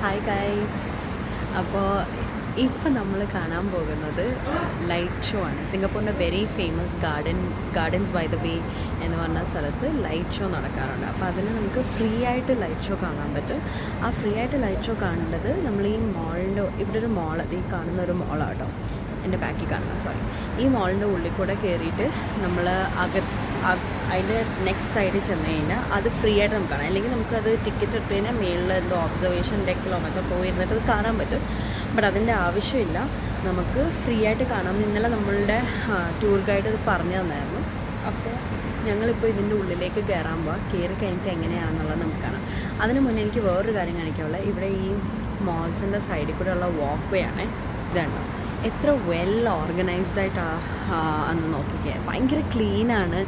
Hi guys. അപ്പോൾ ഇപ്പം നമ്മൾ കാണാൻ പോകുന്നത് ലൈറ്റ് ഷോ ആണ്. സിംഗപ്പൂരിൻ്റെ very famous gardens by the way എന്ന് പറഞ്ഞ സ്ഥലത്ത് ലൈറ്റ് ഷോ നടക്കാറുണ്ട്. അപ്പോൾ അതിന് നമുക്ക് ഫ്രീ ആയിട്ട് ലൈറ്റ് ഷോ കാണാൻ പറ്റും. ആ ഫ്രീ ആയിട്ട് ലൈറ്റ് ഷോ കാണേണ്ടത് നമ്മൾ ഈ മോളിൻ്റെ ഇവിടെ ഒരു മോൾ, അത് ഈ കാണുന്ന ഒരു മോളാട്ടോ, എൻ്റെ ബാക്കിൽ കാണുന്ന ഈ മോളിൻ്റെ ഉള്ളിൽ കൂടെ കയറിയിട്ട് നമ്മൾ അതിൻ്റെ നെക്സ്റ്റ് സൈഡിൽ ചെന്ന് കഴിഞ്ഞാൽ അത് ഫ്രീ ആയിട്ട് നമുക്ക് കാണാം. അല്ലെങ്കിൽ നമുക്കത് ടിക്കറ്റ് എടുത്ത് കഴിഞ്ഞാൽ മേളിൽ എന്തോ ഒബ്സർവേഷൻ ഡെക്കിലോ മറ്റോ പോയിരുന്നിട്ട് അത് കാണാൻ പറ്റും. ബട്ട് അതിൻ്റെ ആവശ്യമില്ല, നമുക്ക് ഫ്രീ ആയിട്ട് കാണാം. ഇന്നലെ നമ്മളുടെ ടൂർ ഗൈഡ് അത് പറഞ്ഞു തന്നായിരുന്നു. അപ്പോൾ ഞങ്ങളിപ്പോൾ ഇതിൻ്റെ ഉള്ളിലേക്ക് കയറാൻ പോവാം. കയറി കഴിഞ്ഞിട്ട് എങ്ങനെയാണെന്നുള്ളത് നമുക്ക് കാണാം. അതിന് മുന്നേ എനിക്ക് വേറൊരു കാര്യം കാണിക്കാനുള്ള, ഇവിടെ ഈ മോൾസിൻ്റെ സൈഡിൽ കൂടെ ഉള്ള വാക്ക് വേ ആണ്. ഇതാണ് എത്ര വെൽ ഓർഗനൈസ്ഡ് ആയിട്ടാണ് നോക്കിക്കേ, ഭയങ്കര ക്ലീനാണ്.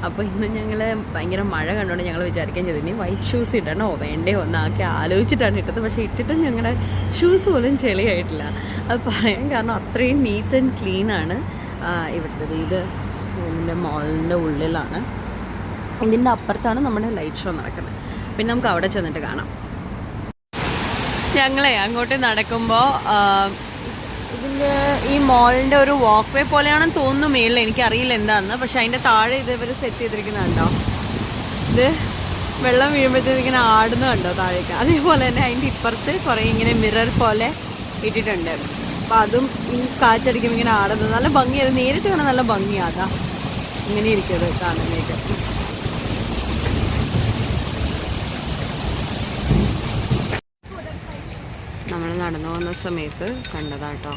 അപ്പോൾ ഇന്ന് ഞങ്ങൾ ഭയങ്കര മഴ കണ്ടുകൊണ്ട് ഞങ്ങൾ വിചാരിക്കാൻ ചെയ്തു ഇനി വൈറ്റ് ഷൂസ് ഇടണോ വേണ്ടയോ ഒന്നാക്കി ആലോചിച്ചിട്ടാണ് ഇട്ടത്. പക്ഷേ ഇട്ടിട്ടും ഞങ്ങളുടെ ഷൂസ് പോലും ചെളിയായിട്ടില്ല. അത് പറയാൻ കാരണം അത്രയും നീറ്റ് ആൻഡ് ക്ലീനാണ് ഇവിടുത്തെ. ഇത് ഇതിൻ്റെ മോളിൻ്റെ ഉള്ളിലാണ്, ഇതിൻ്റെ അപ്പുറത്താണ് നമ്മുടെ ലൈറ്റ് ഷോ നടക്കുന്നത്. പിന്നെ നമുക്ക് അവിടെ ചെന്നിട്ട് കാണാം. ഞങ്ങളെ അങ്ങോട്ട് നടക്കുമ്പോൾ ഇതിൻ്റെ ഈ മോളിൻ്റെ ഒരു വാക്ക് വേ പോലെയാണെന്ന് തോന്നുന്നു മേളിൽ, എനിക്കറിയില്ല എന്താണെന്ന്. പക്ഷെ അതിൻ്റെ താഴെ ഇത് ഇവർ സെറ്റ് ചെയ്തിരിക്കുന്നുണ്ടോ, ഇത് വെള്ളം വീഴുമ്പോഴത്തേക്ക് ഇങ്ങനെ ആടുന്ന കണ്ടോ താഴേക്ക്. അതേപോലെ തന്നെ അതിൻ്റെ ഇപ്പുറത്ത് കുറേ ഇങ്ങനെ മിറർ പോലെ ഇട്ടിട്ടുണ്ട്. അപ്പോൾ അതും ഈ കാറ്റടിക്കുമ്പോൾ ഇങ്ങനെ ആടുന്നത് നല്ല ഭംഗിയാണ്. നേരിട്ട് കാണാൻ നല്ല ഭംഗിയാകാം, ഇങ്ങനെ ഇരിക്കുന്നത് കാണാനായിട്ട്. നമ്മൾ നടന്നു പോകുന്ന സമയത്ത് കണ്ടതാട്ടോ,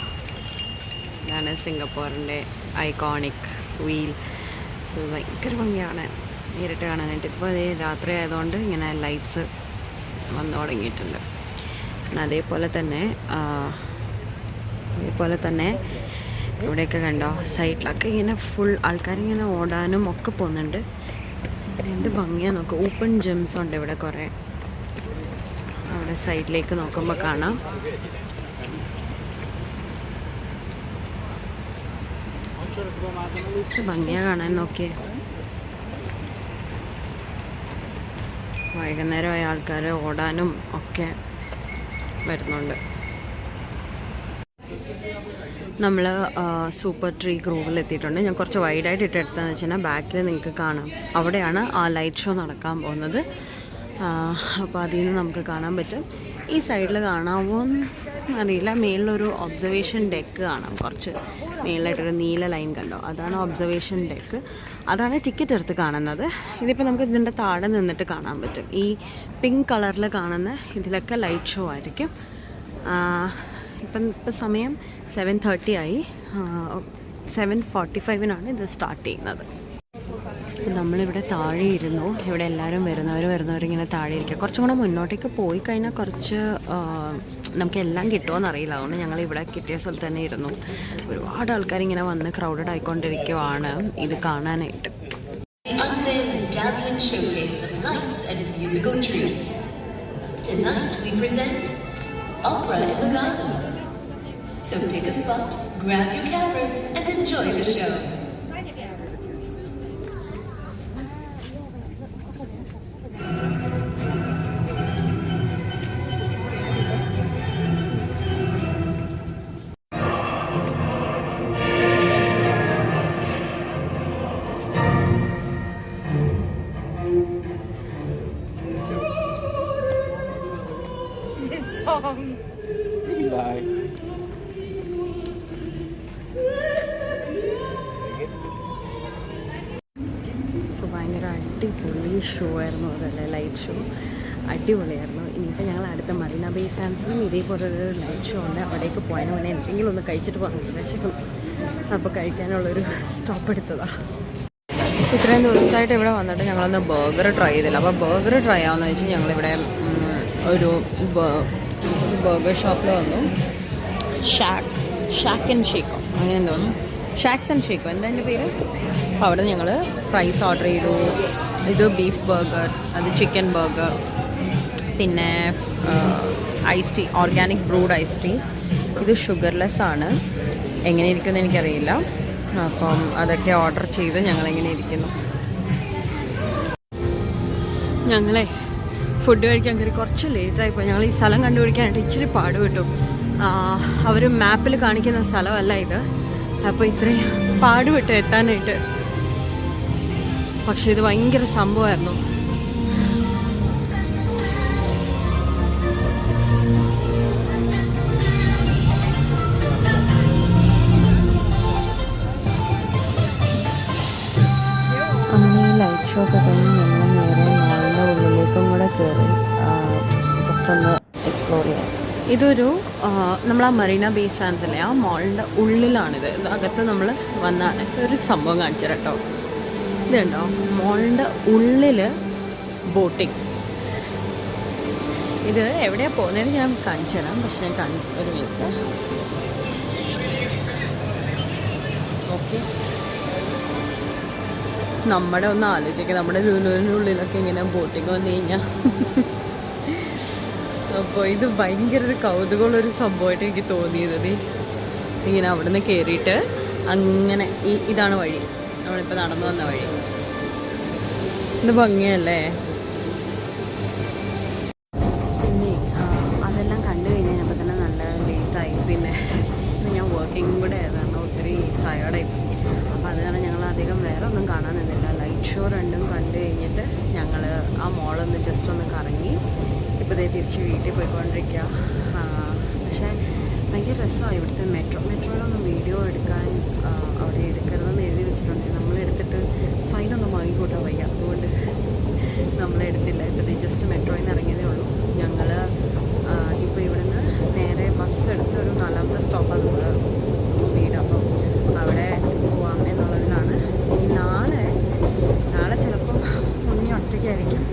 ഇതാണ് സിംഗപ്പൂരിൻ്റെ ഐക്കോണിക് വീൽ. സോ ഭയങ്കര ഭംഗിയാണ് നേരിട്ട് കാണാനായിട്ട്. ഇപ്പോൾ രാത്രി ആയതുകൊണ്ട് ഇങ്ങനെ ലൈറ്റ്സ് വന്നു തുടങ്ങിയിട്ടുണ്ട്. പിന്നെ അതേപോലെ തന്നെ ഇവിടെയൊക്കെ കണ്ടോ, സൈഡിലൊക്കെ ഇങ്ങനെ ഫുൾ ആൾക്കാരിങ്ങനെ ഓടാനും ഒക്കെ പോകുന്നുണ്ട്. എന്ത് ഭംഗിയാണ് നോക്കുക. ഓപ്പൺ ജിംസ് ഉണ്ട് ഇവിടെ കുറേ. അവിടെ സൈഡിലേക്ക് നോക്കുമ്പോൾ കാണാം. ഭംഗിയാണ് കാണാൻ. നോക്കിയേ, വൈകുന്നേരമായ ആൾക്കാർ ഓടാനും ഒക്കെ വരുന്നുണ്ട്. നമ്മൾ സൂപ്പർ ട്രീ ഗ്രൂവിൽ എത്തിയിട്ടുണ്ട്. ഞാൻ കുറച്ച് വൈഡായിട്ട് ഇട്ടെടുത്തതെന്ന് വെച്ച് കഴിഞ്ഞാൽ ബാക്കിൽ നിങ്ങൾക്ക് കാണാം, അവിടെയാണ് ആ ലൈറ്റ് ഷോ നടക്കാൻ പോകുന്നത്. അപ്പോൾ അതിൽ നിന്ന് നമുക്ക് കാണാൻ പറ്റും. ഈ സൈഡിൽ കാണാമോ അറിയില്ല, മേളിലൊരു ഒബ്സർവേഷൻ ഡെക്ക് കാണാം. കുറച്ച് മേളിലായിട്ടൊരു നീല ലൈൻ കണ്ടോ, അതാണ് ഒബ്സർവേഷൻ ഡെക്ക്. അതാണ് ടിക്കറ്റ് എടുത്ത് കാണുന്നത്. ഇതിപ്പോൾ നമുക്ക് ഇതിൻ്റെ താഴെ നിന്നിട്ട് കാണാൻ പറ്റും. ഈ പിങ്ക് കളറിൽ കാണുന്ന ഇതിലൊക്കെ ലൈറ്റ് ഷോ ആയിരിക്കും. ഇപ്പം സമയം 7:30 ആയി. 7:45 ഇത് സ്റ്റാർട്ട് ചെയ്യുന്നത്. നമ്മളിവിടെ താഴെ ഇരുന്നു. ഇവിടെ എല്ലാവരും വരുന്നവരിങ്ങനെ താഴെ ഇരിക്കുക. കുറച്ചും കൂടെ മുന്നോട്ടേക്ക് പോയി കഴിഞ്ഞാൽ കുറച്ച് നമുക്കെല്ലാം കിട്ടുമോ അറിയില്ല. അതുകൊണ്ട് ഞങ്ങൾ ഇവിടെ കിട്ടിയ സ്ഥലത്ത് തന്നെ ഇരുന്നു. ഒരുപാട് ആൾക്കാരിങ്ങനെ വന്ന് ക്രൗഡഡ് ആയിക്കൊണ്ടിരിക്കുവാണ് ഇത് കാണാനായിട്ട്. So pick a spot, grab your cameras and enjoy the show. This song. Bye. ഭയങ്കര അടിപൊളി ഷോ ആയിരുന്നു അതല്ലേ, ലൈറ്റ് ഷോ അടിപൊളിയായിരുന്നു. ഇനിയിപ്പോൾ ഞങ്ങൾ അടുത്ത മറീന ബേ സാൻഡ്സിലും ഇതേപോലൊരു ലൈറ്റ് ഷോ ഉണ്ട്. അവിടേക്ക് പോയതിന് മുന്നേ എന്തെങ്കിലും ഒന്ന് കഴിച്ചിട്ട് പോകാൻ വിശക്കും. അപ്പോൾ കഴിക്കാനുള്ളൊരു സ്റ്റോപ്പ് എടുത്തതാണ്. ഇത്രയും ദിവസമായിട്ട് ഇവിടെ വന്നിട്ട് ഞങ്ങളൊന്ന് ബർഗർ ട്രൈ ചെയ്തില്ല. അപ്പോൾ ബർഗർ ട്രൈ ആവുമെന്ന് വെച്ചാൽ ഞങ്ങളിവിടെ ഒരു ബർഗർ ഷോപ്പിൽ വന്നു. ഷാക്ക് ആൻഡ് ഷേക്കോ അങ്ങനെ എന്തോന്നു, ഷാക്സ് ആൻഡ് ഷേക്കോ എന്താ എൻ്റെ പേര്. അപ്പോൾ അവിടെ ഞങ്ങൾ ഫ്രൈസ് ഓർഡർ ചെയ്തു. ഇത് ബീഫ് ബർഗർ, അത് ചിക്കൻ ബർഗർ, പിന്നെ ice tea, organic brewed ice tea. ഇത് ഷുഗർലെസ് ആണ്. എങ്ങനെ ഇരിക്കുമെന്ന് എനിക്കറിയില്ല. അപ്പം അതൊക്കെ ഓർഡർ ചെയ്ത് ഞങ്ങളിങ്ങനെ ഇരിക്കുന്നു. ഞങ്ങളെ ഫുഡ് കഴിക്കാൻ കയറി കുറച്ച് ലേറ്റായിപ്പോൾ. ഞങ്ങൾ ഈ സ്ഥലം കണ്ടുപിടിക്കാനായിട്ട് ഇച്ചിരി പാടുപെട്ടു. അവർ മാപ്പിൽ കാണിക്കുന്ന സ്ഥലമല്ല ഇത്. അപ്പോൾ ഇത്രയും പാടുപെട്ട് എത്താനായിട്ട്. പക്ഷെ ഇത് ഭയങ്കര സംഭവമായിരുന്നു. അങ്ങനെ ഈ ലൈറ്റ് ഷോ ഒക്കെ കഴിഞ്ഞ് ഞങ്ങൾ നേരെ മോളിൻ്റെ ഉള്ളിലേക്കും കൂടെ കയറി ജസ്റ്റ് ഒന്ന് എക്സ്പ്ലോർ ചെയ്യാം. ഇതൊരു നമ്മൾ ആ മറീന ബേ സാൻഡ്സ് അല്ലേ, ആ മോളിൻ്റെ ഉള്ളിലാണിത്. അകത്ത് നമ്മൾ വന്നാണ് ഒരു സംഭവം കാണിച്ചു തരാം കേട്ടോ. ഇതുണ്ടോ, മോളിൻ്റെ ഉള്ളിൽ ബോട്ടിങ്. ഇത് എവിടെയാണ് പോകുന്നതെന്ന് ഞാൻ കാണിച്ചു തരാം. പക്ഷെ ഞാൻ ഒരു മിനിറ്റ്. ഓക്കെ, നമ്മുടെ ഒന്ന് ആലോചിക്കുക, നമ്മുടെ ലുലുവിനുള്ളിലൊക്കെ ഇങ്ങനെ ബോട്ടിങ് വന്നു കഴിഞ്ഞാൽ. അപ്പോൾ ഇത് ഭയങ്കര ഒരു കൗതുകമുള്ളൊരു സംഭവമായിട്ട് എനിക്ക് തോന്നിയത്. ഇങ്ങനെ അവിടെ നിന്ന് കയറിയിട്ട് അങ്ങനെ ഇതാണ് വഴി, നമ്മളിപ്പോൾ നടന്നു വന്ന വഴി. ഇത് ഭംഗിയല്ലേ. പിന്നെ അതെല്ലാം കണ്ടു കഴിഞ്ഞപ്പോൾ തന്നെ നല്ല ലേറ്റായി. പിന്നെ ഞാൻ വർക്കിംഗ് കൂടെ ആയതാണ്, ഒത്തിരി ടയേർഡായി. അപ്പോൾ അത് കാരണം ഞങ്ങൾ അധികം വേറെ ഒന്നും കാണാൻ നിന്നില്ല. ലൈറ്റ് ഷോ രണ്ടും കണ്ടു കഴിഞ്ഞിട്ട് ഞങ്ങൾ ആ മോളൊന്ന് ജസ്റ്റ് ഒന്ന് കറങ്ങി ഇപ്പോൾ തിരിച്ച് വീട്ടിൽ പോയിക്കൊണ്ടിരിക്കുക. പക്ഷേ ഭയങ്കര രസമാണ് ഇവിടുത്തെ മെട്രോയിലൊന്നും വീഡിയോ എടുക്കാൻ അവിടെ എടുക്കരുതെന്ന് എഴുതി വെച്ചിട്ടുണ്ട്. നമ്മളെടുത്തിട്ട് ഫൈനൊന്നും വാങ്ങിക്കൂട്ടാൻ വയ്യ, അതുകൊണ്ട് നമ്മളെടുത്തില്ല. ഇപ്പോൾ ജസ്റ്റ് മെട്രോയിൽ നിന്ന് ഇറങ്ങിയതേ ഉള്ളൂ. ഞങ്ങൾ ഇപ്പോൾ ഇവിടുന്ന് നേരെ ബസ് എടുത്ത് ഒരു 4ാമത്തെ സ്റ്റോപ്പാണ് നമ്മൾ വീട്. അപ്പം അവിടെ പോവാം എന്നുള്ളതിലാണ്. നാളെ ചിലപ്പം ഉണ്ണി ഒറ്റയ്ക്കായിരിക്കും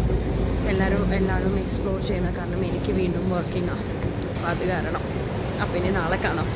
എല്ലാവരും എക്സ്പ്ലോർ ചെയ്യുന്നത്. കാരണം എനിക്ക് വീണ്ടും വർക്കിംഗാണ്, അപ്പോൾ അത് കാരണം. അപ്പോൾ ഇനി നാളെ കാണാം.